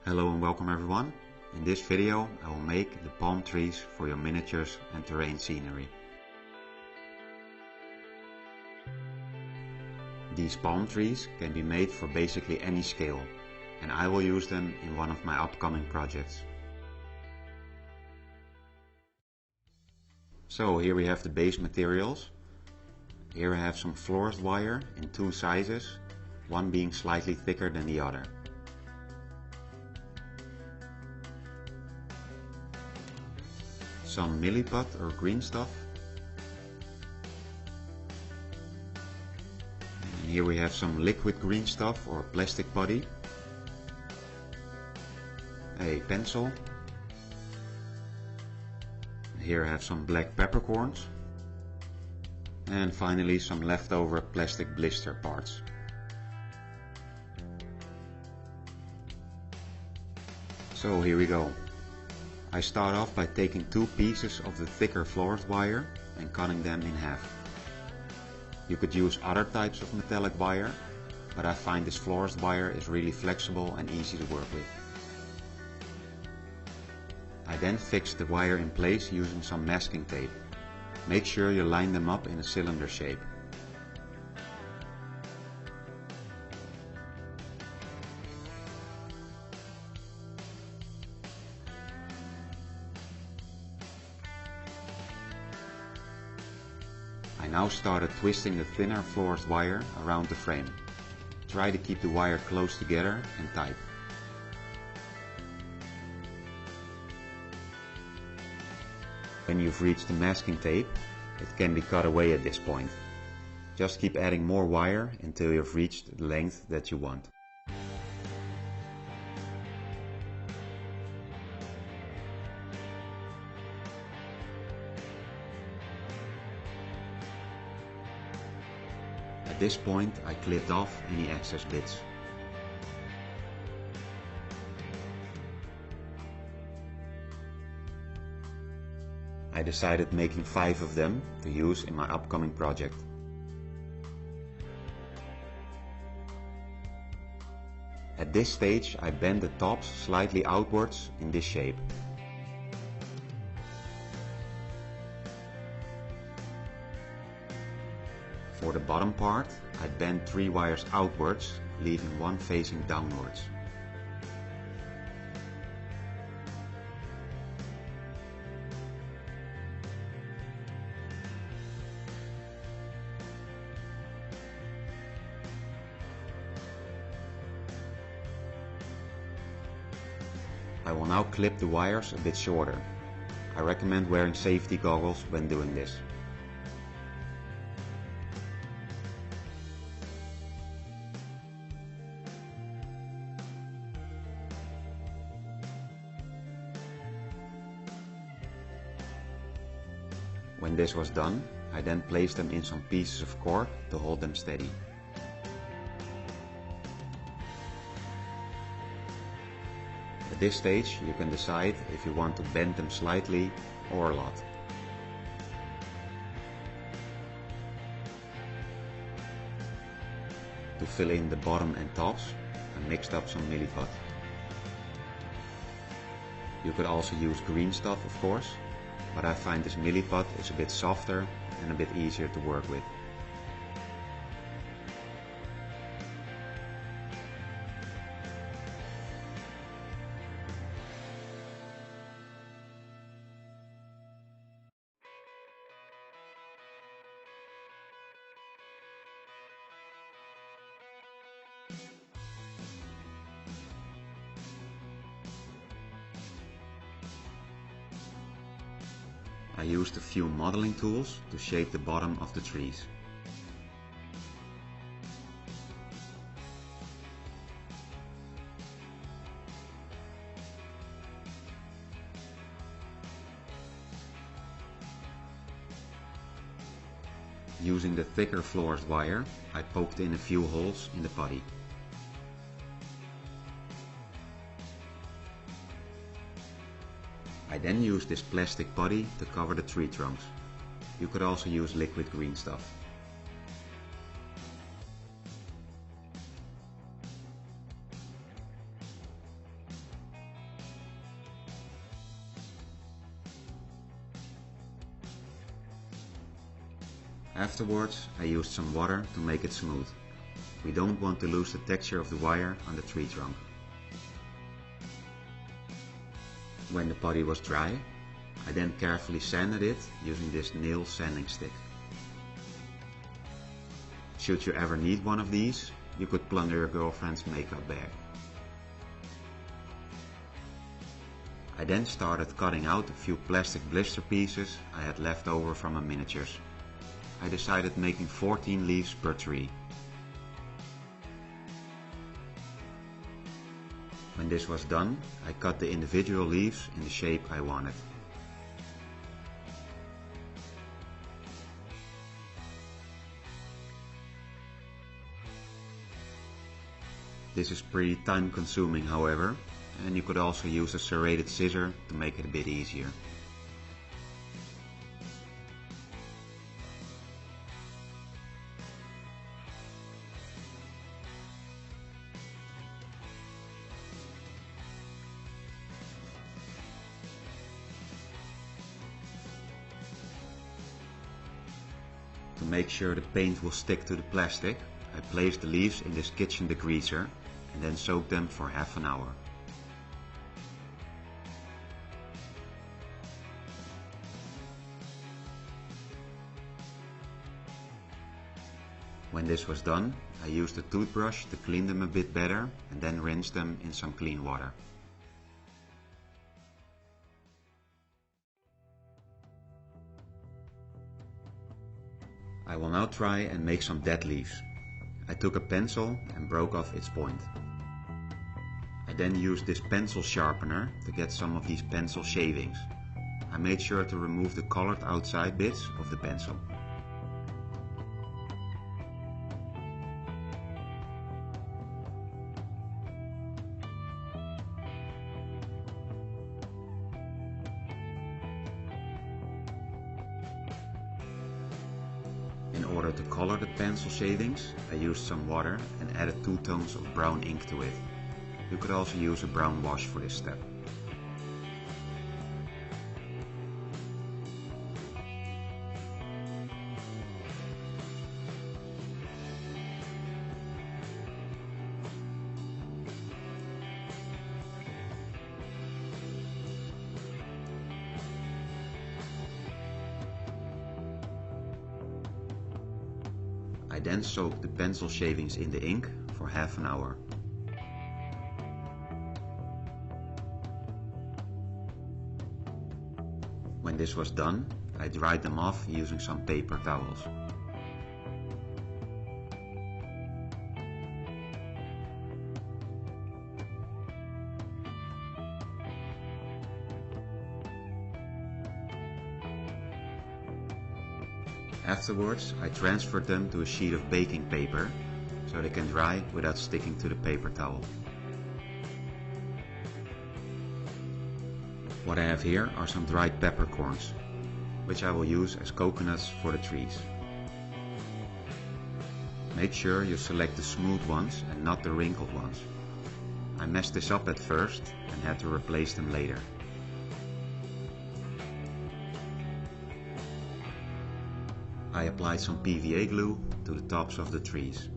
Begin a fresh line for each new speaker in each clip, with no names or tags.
Hello and welcome everyone. In this video I will make the palm trees for your miniatures and terrain scenery. These palm trees can be made for basically any scale, and I will use them in one of my upcoming projects. So here we have the base materials. Here I have some florist wire in two sizes, one being slightly thicker than the other. Some milliput or green stuff. And here we have some liquid green stuff or plastic putty. A pencil. Here I have some black peppercorns. And finally some leftover plastic blister parts. So here we go. I start off by taking two pieces of the thicker florist wire and cutting them in half. You could use other types of metallic wire, but I find this florist wire is really flexible and easy to work with. I then fix the wire in place using some masking tape. Make sure you line them up in a cylinder shape. I now started twisting the thinner florist wire around the frame. Try to keep the wire close together and tight. When you've reached the masking tape, it can be cut away at this point. Just keep adding more wire until you've reached the length that you want. At this point I clipped off any excess bits. I decided making 5 of them to use in my upcoming project. At this stage I bend the tops slightly outwards in this shape. For the bottom part, I bend 3 wires outwards, leaving one facing downwards. I will now clip the wires a bit shorter. I recommend wearing safety goggles when doing this. When this was done, I then placed them in some pieces of cork to hold them steady. At this stage you can decide if you want to bend them slightly or a lot. To fill in the bottom and tops, I mixed up some milliput. You could also use green stuff, of course, but I find this milliput is a bit softer and a bit easier to work with. I used a few modeling tools to shape the bottom of the trees. Using the thicker florist wire, I poked in a few holes in the putty. I then used this plastic putty to cover the tree trunks. You could also use liquid green stuff. Afterwards, I used some water to make it smooth. We don't want to lose the texture of the wire on the tree trunk. When the putty was dry, I then carefully sanded it using this nail sanding stick. Should you ever need one of these, you could plunder your girlfriend's makeup bag. I then started cutting out a few plastic blister pieces I had left over from my miniatures. I decided making 14 leaves per tree. When this was done, I cut the individual leaves in the shape I wanted. This is pretty time consuming, however, and you could also use a serrated scissor to make it a bit easier. To make sure the paint will stick to the plastic, I placed the leaves in this kitchen degreaser and then soaked them for half an hour. When this was done, I used a toothbrush to clean them a bit better and then rinsed them in some clean water. I will now try and make some dead leaves. I took a pencil and broke off its point. I then used this pencil sharpener to get some of these pencil shavings. I made sure to remove the colored outside bits of the pencil. In order to color the pencil shadings, I used some water and added 2 tones of brown ink to it. You could also use a brown wash for this step. I then soaked the pencil shavings in the ink for half an hour. When this was done, I dried them off using some paper towels. Afterwards, I transferred them to a sheet of baking paper so they can dry without sticking to the paper towel. What I have here are some dried peppercorns, which I will use as coconuts for the trees. Make sure you select the smooth ones and not the wrinkled ones. I messed this up at first and had to replace them later. I applied some PVA glue to the tops of the trees.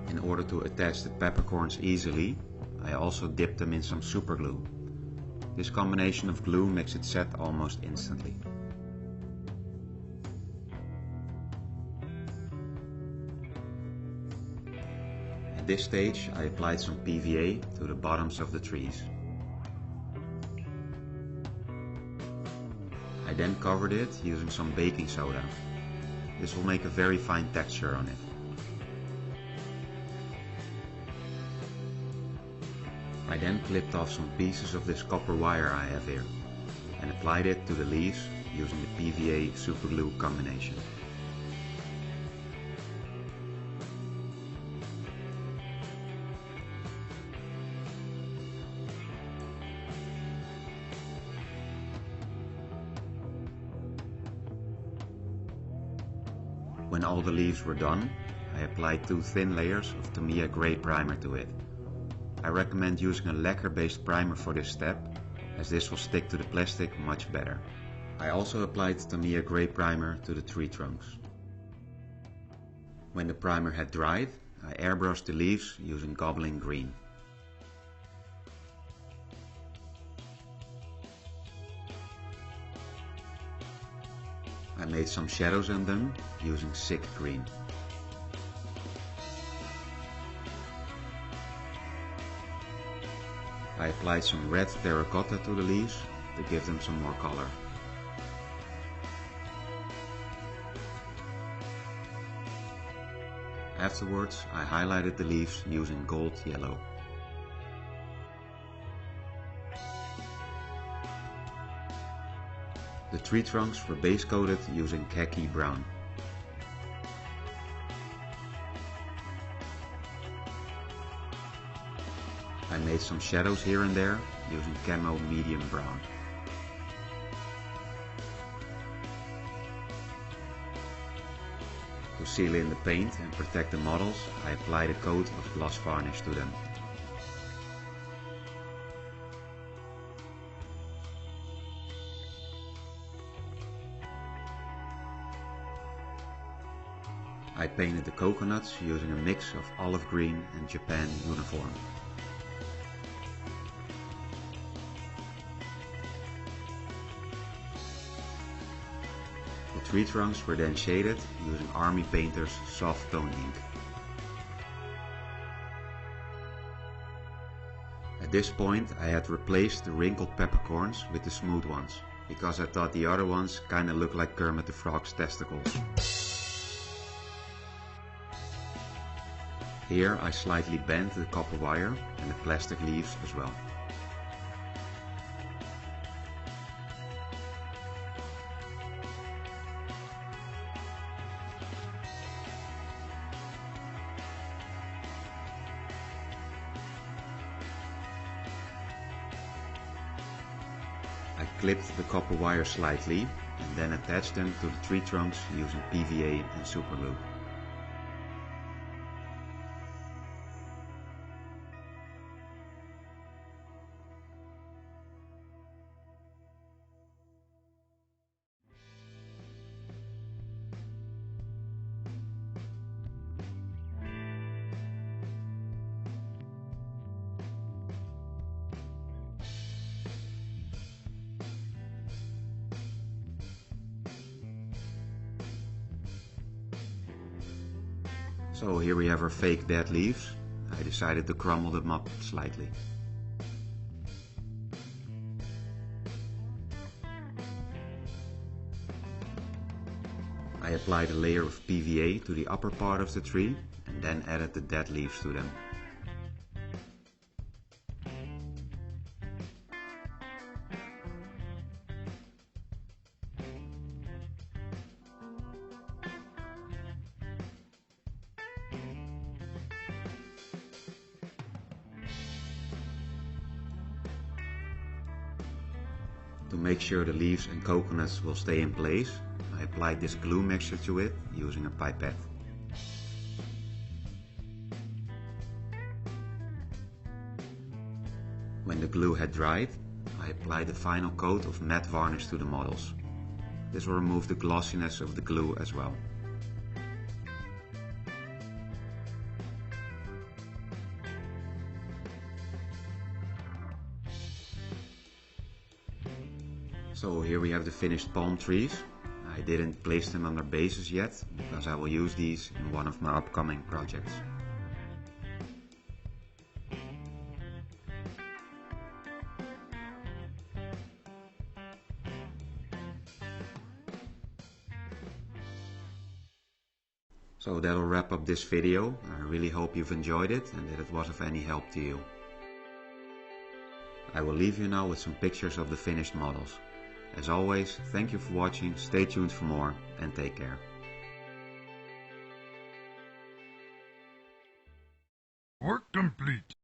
In order to attach the peppercorns easily, I also dipped them in some super glue. This combination of glue makes it set almost instantly. At this stage, I applied some PVA to the bottoms of the trees. I then covered it using some baking soda. This will make a very fine texture on it. I then clipped off some pieces of this copper wire I have here and applied it to the leaves using the PVA superglue combination. When all the leaves were done, I applied 2 thin layers of Tamiya Grey primer to it. I recommend using a lacquer based primer for this step, as this will stick to the plastic much better. I also applied Tamiya Grey Primer to the tree trunks. When the primer had dried, I airbrushed the leaves using Goblin Green. I made some shadows on them using Sick Green. I applied some red terracotta to the leaves to give them some more color. Afterwards, I highlighted the leaves using gold yellow. The tree trunks were base coated using khaki brown. I made some shadows here and there using camo medium brown. To seal in the paint and protect the models, I applied a coat of gloss varnish to them. I painted the coconuts using a mix of olive green and Japan uniform. The tree trunks were then shaded using Army Painter's soft tone ink. At this point I had replaced the wrinkled peppercorns with the smooth ones, because I thought the other ones kinda looked like Kermit the Frog's testicles. Here I slightly bent the copper wire and the plastic leaves as well. I clipped the copper wire slightly and then attached them to the tree trunks using PVA and super glue. So here we have our fake dead leaves. I decided to crumble them up slightly. I applied a layer of PVA to the upper part of the tree and then added the dead leaves to them. To make sure the leaves and coconuts will stay in place, I applied this glue mixture to it using a pipette. When the glue had dried, I applied a final coat of matte varnish to the models. This will remove the glossiness of the glue as well. So here we have the finished palm trees. I didn't place them on their bases yet, because I will use these in one of my upcoming projects. So that'll wrap up this video. I really hope you've enjoyed it and that it was of any help to you. I will leave you now with some pictures of the finished models. As always, thank you for watching, stay tuned for more, and take care.
Work complete.